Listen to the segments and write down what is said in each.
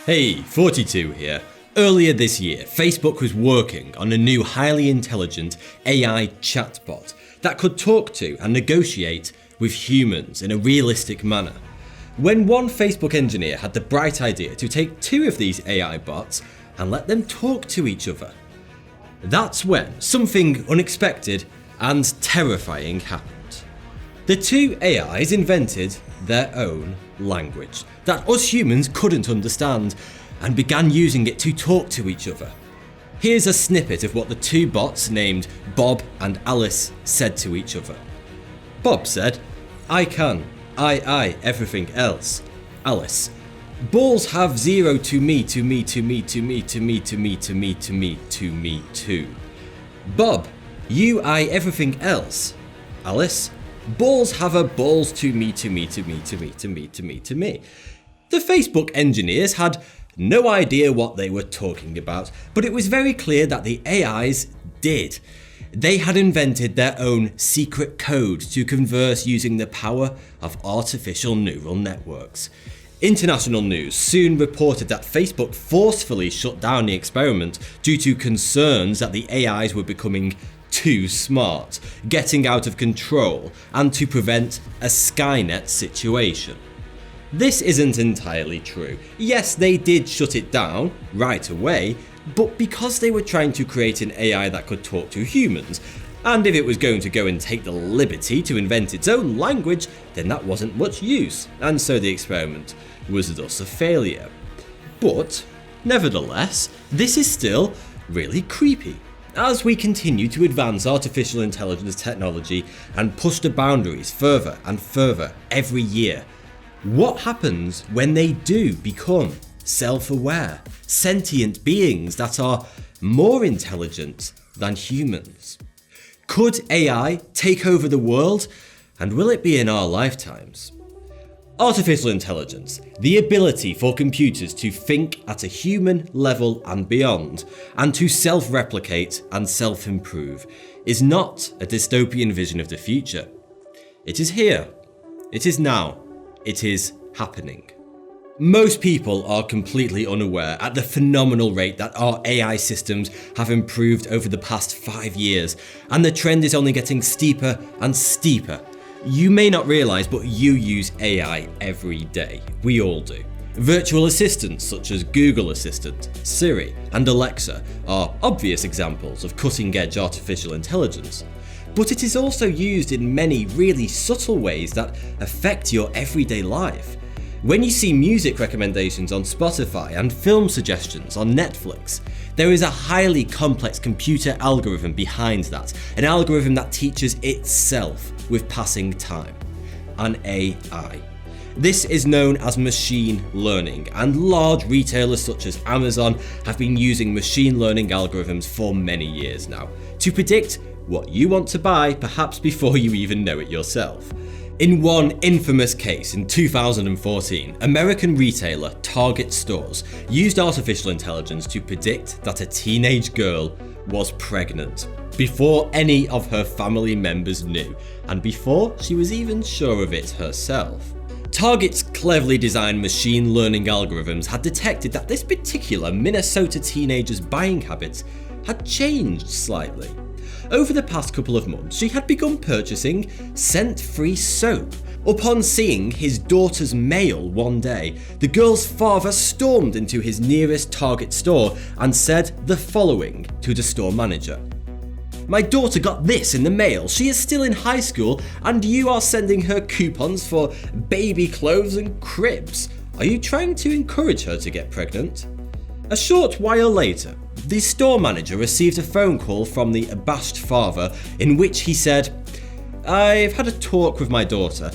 Hey, 42 here. Earlier this year, Facebook was working on a new highly intelligent AI chatbot that could talk to and negotiate with humans in a realistic manner. When one Facebook engineer had the bright idea to take two of these AI bots and let them talk to each other. That's when something unexpected and terrifying happened. The two AIs invented their own language that us humans couldn't understand and began using it to talk to each other. Here's a snippet of what the two bots named Bob and Alice said to each other. Bob said, "I can, I, everything else." Alice, "Balls have zero to me, to me, to me, to me, to me, to me, to me, to me, to me, too." Bob, "You, I, everything else." Alice, "Balls have a balls to me, to me, to me, to me, to me, to me, to me." The Facebook engineers had no idea what they were talking about, but it was very clear that the AIs did. They had invented their own secret code to converse using the power of artificial neural networks. International news soon reported that Facebook forcefully shut down the experiment due to concerns that the AIs were becoming too smart, getting out of control, and to prevent a Skynet situation. This isn't entirely true. Yes, they did shut it down right away, but because they were trying to create an AI that could talk to humans, and if it was going to go and take the liberty to invent its own language, then that wasn't much use, and so the experiment was thus a failure. But, nevertheless, this is still really creepy. As we continue to advance artificial intelligence technology and push the boundaries further and further every year, what happens when they do become self-aware, sentient beings that are more intelligent than humans? Could AI take over the world, and will it be in our lifetimes? Artificial intelligence, the ability for computers to think at a human level and beyond, and to self-replicate and self-improve, is not a dystopian vision of the future. It is here. It is now. It is happening. Most people are completely unaware at the phenomenal rate that our AI systems have improved over the past 5 years, and the trend is only getting steeper and steeper. You may not realise, but you use AI every day. We all do. Virtual assistants such as Google Assistant, Siri, and Alexa are obvious examples of cutting-edge artificial intelligence. But it is also used in many really subtle ways that affect your everyday life. When you see music recommendations on Spotify and film suggestions on Netflix, there is a highly complex computer algorithm behind that, an algorithm that teaches itself with passing time, an AI. This is known as machine learning, and large retailers such as Amazon have been using machine learning algorithms for many years now to predict what you want to buy, perhaps before you even know it yourself. In one infamous case in 2014, American retailer Target stores used artificial intelligence to predict that a teenage girl was pregnant before any of her family members knew, and before she was even sure of it herself. Target's cleverly designed machine learning algorithms had detected that this particular Minnesota teenager's buying habits had changed slightly. Over the past couple of months, she had begun purchasing scent-free soap. Upon seeing his daughter's mail one day, the girl's father stormed into his nearest Target store and said the following to the store manager. "My daughter got this in the mail. She is still in high school and you are sending her coupons for baby clothes and cribs. Are you trying to encourage her to get pregnant?" A short while later, the store manager received a phone call from the abashed father in which he said, "I've had a talk with my daughter.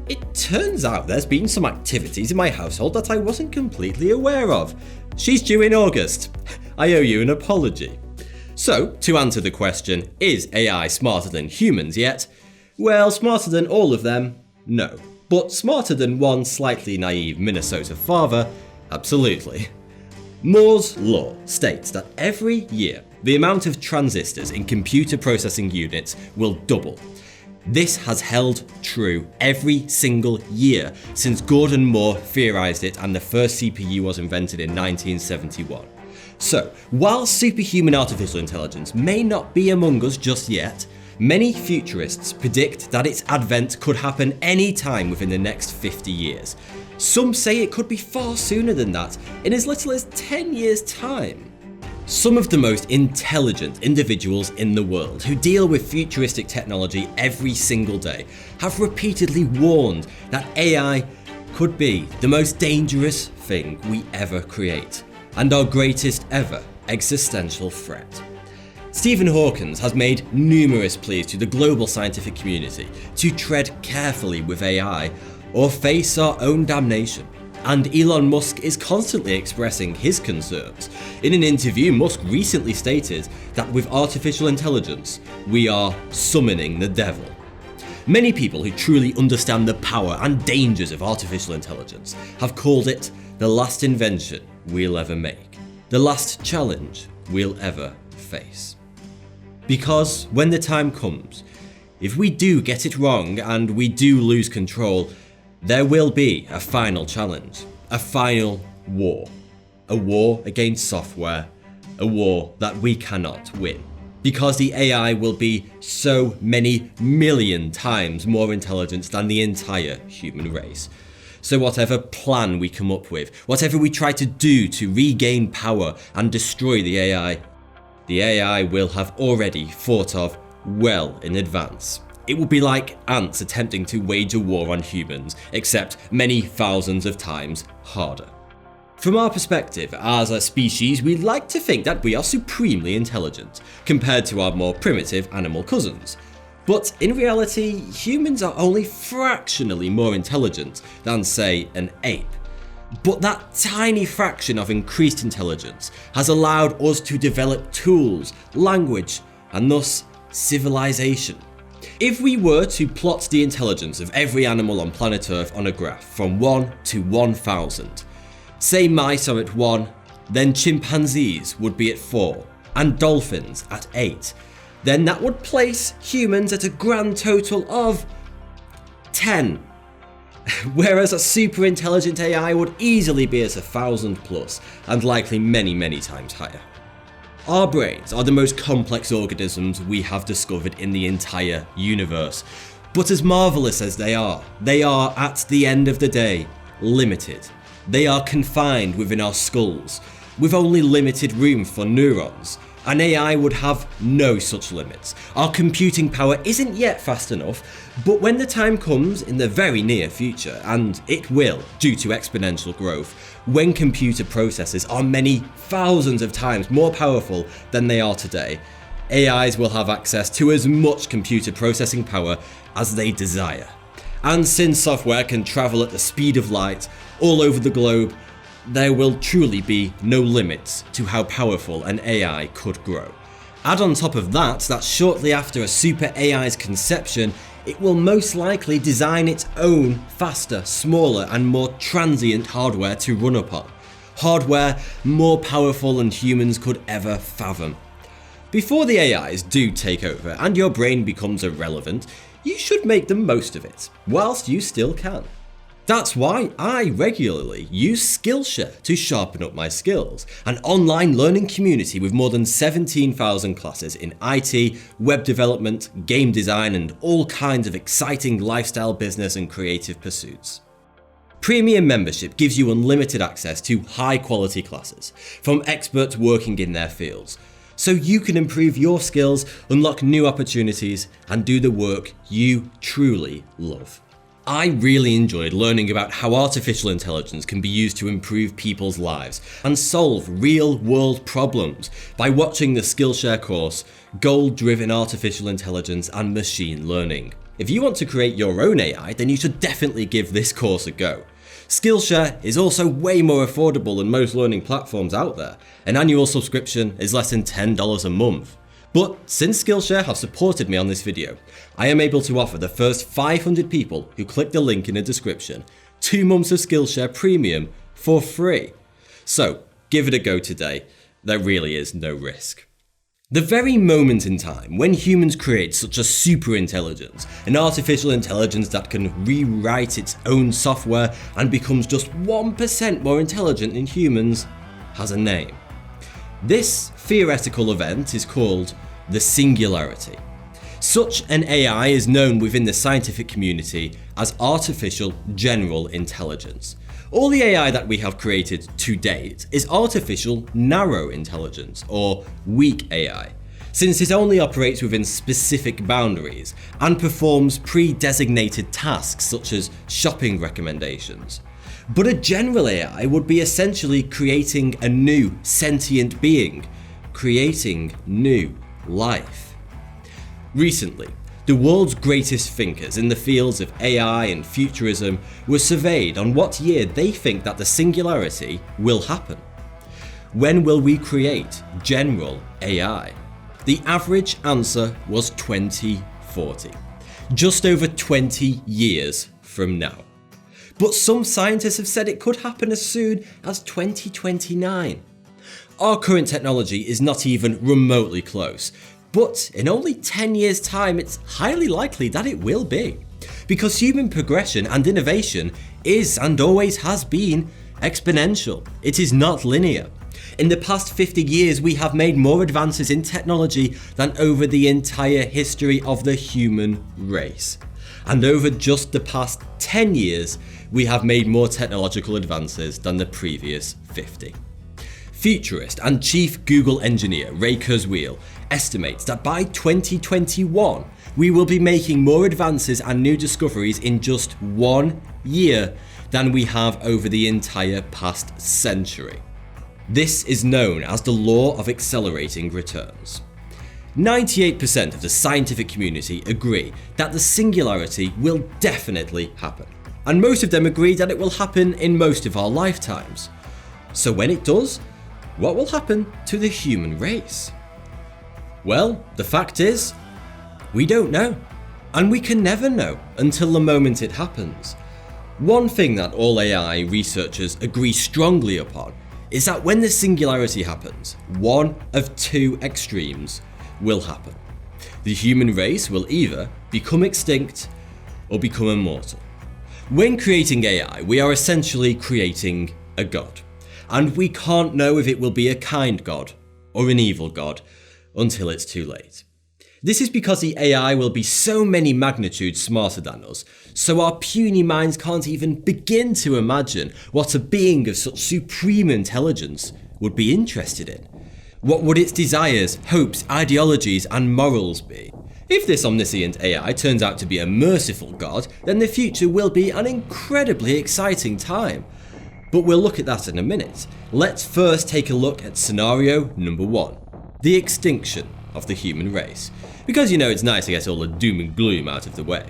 It turns out there's been some activities in my household that I wasn't completely aware of. She's due in August. I owe you an apology." So, to answer the question, is AI smarter than humans yet? Well, smarter than all of them? No. But smarter than one slightly naive Minnesota father? Absolutely. Moore's law states that every year, the amount of transistors in computer processing units will double. This has held true every single year since Gordon Moore theorized it and the first CPU was invented in 1971. So, while superhuman artificial intelligence may not be among us just yet, many futurists predict that its advent could happen any time within the next 50 years. Some say it could be far sooner than that, in as little as 10 years' time. Some of the most intelligent individuals in the world who deal with futuristic technology every single day have repeatedly warned that AI could be the most dangerous thing we ever create, and our greatest ever existential threat. Stephen Hawking has made numerous pleas to the global scientific community to tread carefully with AI or face our own damnation. And Elon Musk is constantly expressing his concerns. In an interview, Musk recently stated that with artificial intelligence, we are summoning the devil. Many people who truly understand the power and dangers of artificial intelligence have called it the last invention we'll ever make, the last challenge we'll ever face. Because when the time comes, if we do get it wrong and we do lose control, there will be a final challenge, a final war. A war against software, a war that we cannot win. Because the AI will be so many million times more intelligent than the entire human race. So whatever plan we come up with, whatever we try to do to regain power and destroy the AI will have already thought of well in advance. It will be like ants attempting to wage a war on humans, except many thousands of times harder. From our perspective, as a species, we like to think that we are supremely intelligent, compared to our more primitive animal cousins. But in reality, humans are only fractionally more intelligent than, say, an ape. But that tiny fraction of increased intelligence has allowed us to develop tools, language, and thus civilization. If we were to plot the intelligence of every animal on planet Earth on a graph from 1 to 1000, say mice are at 1, then chimpanzees would be at 4, and dolphins at 8, then that would place humans at a grand total of 10. Whereas a super intelligent AI would easily be at 1000 plus, and likely many times higher. Our brains are the most complex organisms we have discovered in the entire universe. But as marvelous as they are at the end of the day, limited. They are confined within our skulls, with only limited room for neurons. An AI would have no such limits. Our computing power isn't yet fast enough, but when the time comes in the very near future, and it will due to exponential growth, when computer processors are many thousands of times more powerful than they are today, AIs will have access to as much computer processing power as they desire. And since software can travel at the speed of light all over the globe, there will truly be no limits to how powerful an AI could grow. Add on top of that shortly after a super AI's conception, it will most likely design its own faster, smaller and more transient hardware to run upon. Hardware more powerful than humans could ever fathom. Before the AIs do take over and your brain becomes irrelevant, you should make the most of it, whilst you still can. That's why I regularly use Skillshare to sharpen up my skills, an online learning community with more than 17,000 classes in IT, web development, game design and all kinds of exciting lifestyle, business and creative pursuits. Premium membership gives you unlimited access to high quality classes from experts working in their fields, so you can improve your skills, unlock new opportunities and do the work you truly love. I really enjoyed learning about how artificial intelligence can be used to improve people's lives and solve real-world problems by watching the Skillshare course, Goal-Driven Artificial Intelligence and Machine Learning. If you want to create your own AI, then you should definitely give this course a go. Skillshare is also way more affordable than most learning platforms out there. An annual subscription is less than $10 a month. But since Skillshare have supported me on this video, I am able to offer the first 500 people who click the link in the description 2 months of Skillshare Premium for free. So give it a go today, there really is no risk. The very moment in time when humans create such a super intelligence, an artificial intelligence that can rewrite its own software and becomes just 1% more intelligent than humans, has a name. This theoretical event is called the Singularity. Such an AI is known within the scientific community as artificial general intelligence. All the AI that we have created to date is artificial narrow intelligence, or weak AI, since it only operates within specific boundaries and performs pre-designated tasks such as shopping recommendations. But a general AI would be essentially creating a new sentient being, creating new life. Recently, the world's greatest thinkers in the fields of AI and futurism were surveyed on what year they think that the singularity will happen. When will we create general AI? The average answer was 2040, just over 20 years from now. But some scientists have said it could happen as soon as 2029. Our current technology is not even remotely close, but in only 10 years' time it's highly likely that it will be. Because human progression and innovation is and always has been exponential. It is not linear. In the past 50 years we have made more advances in technology than over the entire history of the human race. And over just the past 10 years we have made more technological advances than the previous 50. Futurist and chief Google engineer Ray Kurzweil estimates that by 2021 we will be making more advances and new discoveries in just 1 year than we have over the entire past century. This is known as the law of accelerating returns. 98% of the scientific community agree that the singularity will definitely happen, and most of them agree that it will happen in most of our lifetimes. So when it does, what will happen to the human race? Well, the fact is, we don't know, and we can never know until the moment it happens. One thing that all AI researchers agree strongly upon is that when the singularity happens, one of two extremes will happen. The human race will either become extinct or become immortal. When creating AI, we are essentially creating a god, and we can't know if it will be a kind god or an evil god until it's too late. This is because the AI will be so many magnitudes smarter than us, so our puny minds can't even begin to imagine what a being of such supreme intelligence would be interested in. What would its desires, hopes, ideologies, and morals be? If this omniscient AI turns out to be a merciful god, then the future will be an incredibly exciting time. But we'll look at that in a minute. Let's first take a look at scenario number 1, the extinction of the human race. Because it's nice to get all the doom and gloom out of the way.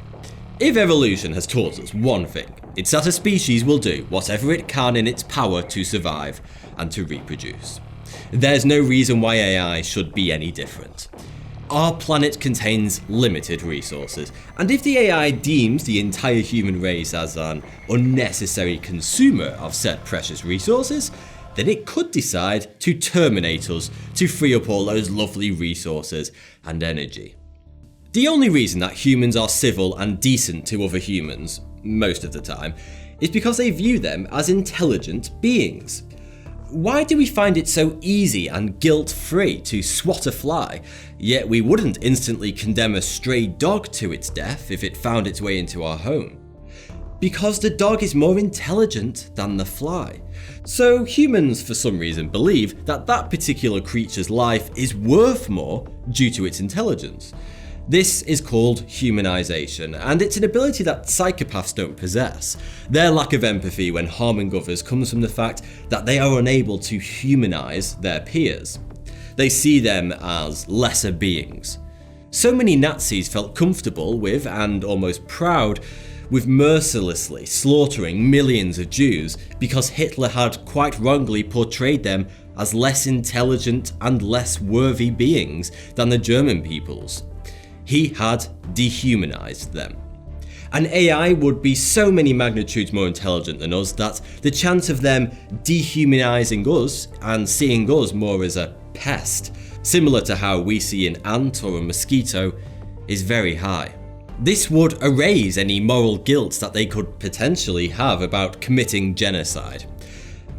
If evolution has taught us one thing, it's that a species will do whatever it can in its power to survive and to reproduce. There's no reason why AI should be any different. Our planet contains limited resources, and if the AI deems the entire human race as an unnecessary consumer of said precious resources, then it could decide to terminate us to free up all those lovely resources and energy. The only reason that humans are civil and decent to other humans, most of the time, is because they view them as intelligent beings. Why do we find it so easy and guilt-free to swat a fly, yet we wouldn't instantly condemn a stray dog to its death if it found its way into our home? Because the dog is more intelligent than the fly. So humans, for some reason, believe that that particular creature's life is worth more due to its intelligence. This is called humanization, and it's an ability that psychopaths don't possess. Their lack of empathy when harming others comes from the fact that they are unable to humanize their peers. They see them as lesser beings. So many Nazis felt comfortable with, and almost proud, with mercilessly slaughtering millions of Jews because Hitler had quite wrongly portrayed them as less intelligent and less worthy beings than the German peoples. He had dehumanized them. An AI would be so many magnitudes more intelligent than us that the chance of them dehumanizing us and seeing us more as a pest similar to how we see an ant or a mosquito, is very high. This would erase any moral guilt that they could potentially have about committing genocide.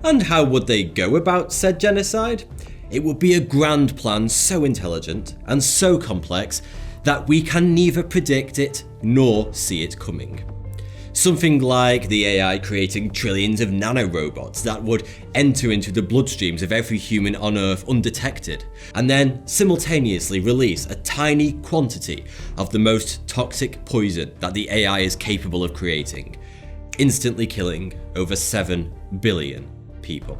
And how would they go about said genocide? It would be a grand plan so intelligent and so complex that we can neither predict it nor see it coming. Something like the AI creating trillions of nanorobots that would enter into the bloodstreams of every human on Earth undetected, and then simultaneously release a tiny quantity of the most toxic poison that the AI is capable of creating, instantly killing over 7 billion people.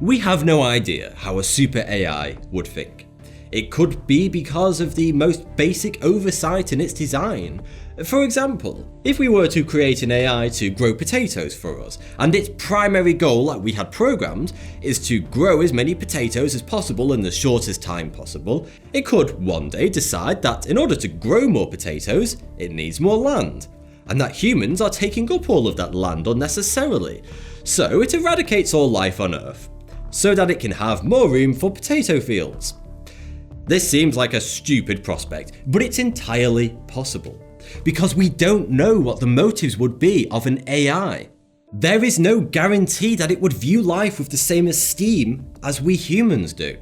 We have no idea how a super AI would think. It could be because of the most basic oversight in its design. For example, if we were to create an AI to grow potatoes for us, and its primary goal that we had programmed is to grow as many potatoes as possible in the shortest time possible, it could one day decide that in order to grow more potatoes, it needs more land, and that humans are taking up all of that land unnecessarily. So it eradicates all life on Earth, so that it can have more room for potato fields. This seems like a stupid prospect, but it's entirely possible, because we don't know what the motives would be of an AI. There is no guarantee that it would view life with the same esteem as we humans do.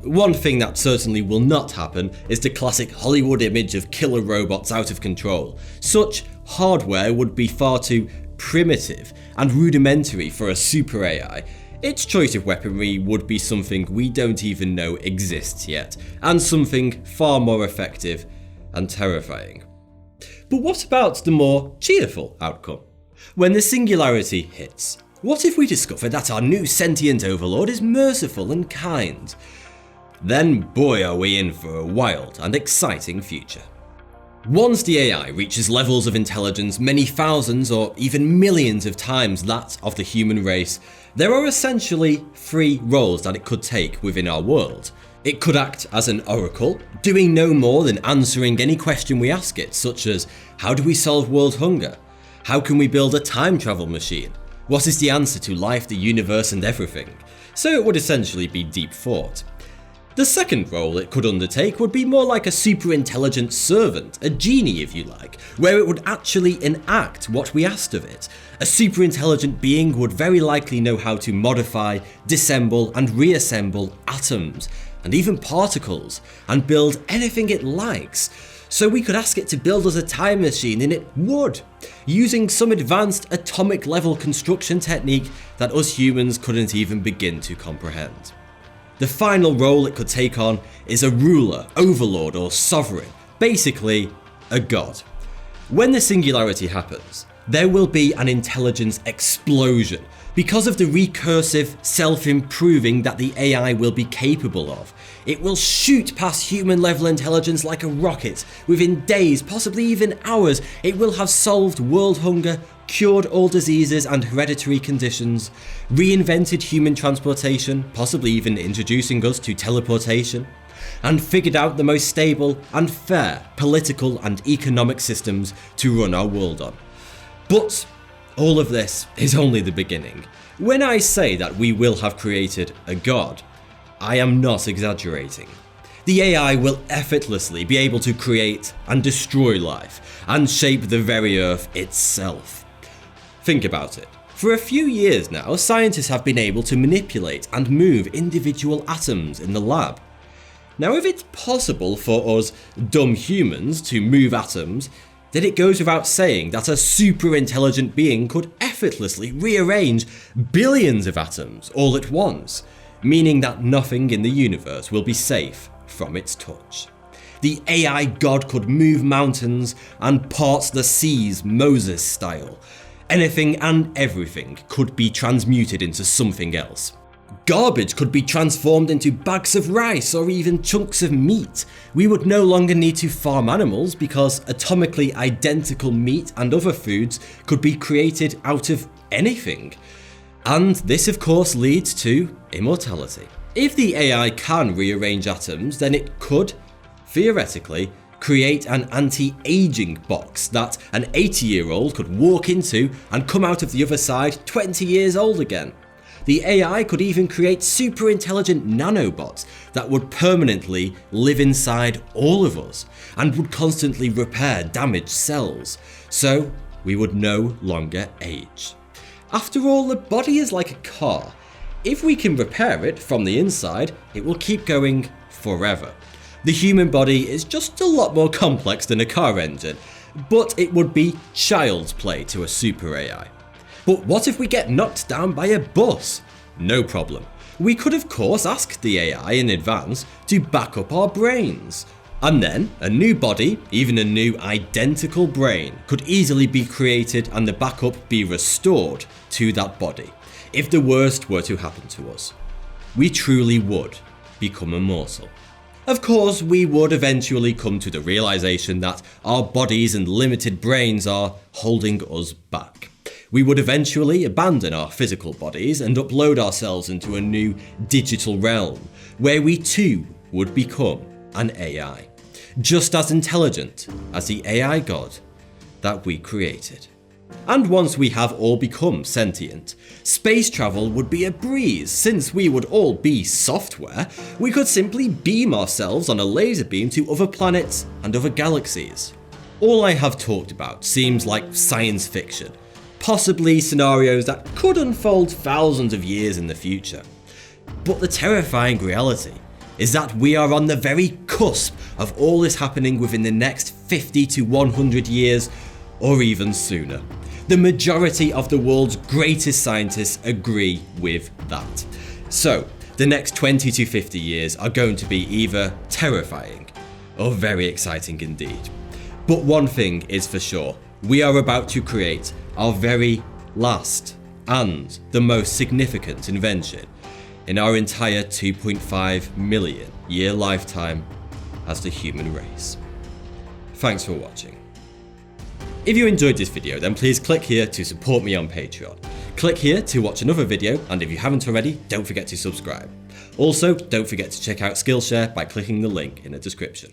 One thing that certainly will not happen is the classic Hollywood image of killer robots out of control. Such hardware would be far too primitive and rudimentary for a super AI. Its choice of weaponry would be something we don't even know exists yet, and something far more effective and terrifying. But what about the more cheerful outcome? When the Singularity hits, what if we discover that our new sentient overlord is merciful and kind? Then boy are we in for a wild and exciting future. Once the AI reaches levels of intelligence many thousands or even millions of times that of the human race, there are essentially 3 roles that it could take within our world. It could act as an oracle, doing no more than answering any question we ask it, such as, how do we solve world hunger? How can we build a time travel machine? What is the answer to life, the universe, and everything? So it would essentially be deep thought. The second role it could undertake would be more like a super intelligent servant, a genie if you like, where it would actually enact what we asked of it. A super intelligent being would very likely know how to modify, disassemble and reassemble atoms, and even particles, and build anything it likes. So we could ask it to build us a time machine and it would, using some advanced atomic level construction technique that us humans couldn't even begin to comprehend. The final role it could take on is a ruler, overlord or sovereign, basically a god. When the Singularity happens, there will be an intelligence explosion because of the recursive self-improving that the AI will be capable of. It will shoot past human level intelligence like a rocket. Within days, possibly even hours, it will have solved world hunger, cured all diseases and hereditary conditions, reinvented human transportation, possibly even introducing us to teleportation, and figured out the most stable and fair political and economic systems to run our world on. But all of this is only the beginning. When I say that we will have created a god, I am not exaggerating. The AI will effortlessly be able to create and destroy life, and shape the very Earth itself. Think about it. For a few years now, scientists have been able to manipulate and move individual atoms in the lab. Now, if it's possible for us dumb humans to move atoms, then it goes without saying that a super intelligent being could effortlessly rearrange billions of atoms all at once, meaning that nothing in the universe will be safe from its touch. The AI god could move mountains and part the seas Moses style. Anything and everything could be transmuted into something else. Garbage could be transformed into bags of rice or even chunks of meat. We would no longer need to farm animals because atomically identical meat and other foods could be created out of anything. And this of course leads to immortality. If the AI can rearrange atoms, then it could, theoretically, create an anti-aging box that an 80-year-old could walk into and come out of the other side 20 years old again. The AI could even create super intelligent nanobots that would permanently live inside all of us and would constantly repair damaged cells, so we would no longer age. After all, the body is like a car. If we can repair it from the inside, it will keep going forever. The human body is just a lot more complex than a car engine, but it would be child's play to a super AI. But what if we get knocked down by a bus? No problem. We could of course ask the AI in advance to back up our brains. And then a new body, even a new identical brain, could easily be created and the backup be restored to that body. If the worst were to happen to us, we truly would become immortal. Of course, we would eventually come to the realization that our bodies and limited brains are holding us back. We would eventually abandon our physical bodies and upload ourselves into a new digital realm, where we too would become an AI, just as intelligent as the AI god that we created. And once we have all become sentient, space travel would be a breeze. Since we would all be software, we could simply beam ourselves on a laser beam to other planets and other galaxies. All I have talked about seems like science fiction, possibly scenarios that could unfold thousands of years in the future. But the terrifying reality is that we are on the very cusp of all this happening within the next 50 to 100 years, or even sooner. The majority of the world's greatest scientists agree with that. So, the next 20 to 50 years are going to be either terrifying or very exciting indeed. But one thing is for sure, we are about to create our very last and the most significant invention in our entire 2.5 million year lifetime as the human race. Thanks for watching. If you enjoyed this video, then please click here to support me on Patreon. Click here to watch another video, and if you haven't already, don't forget to subscribe. Also, don't forget to check out Skillshare by clicking the link in the description.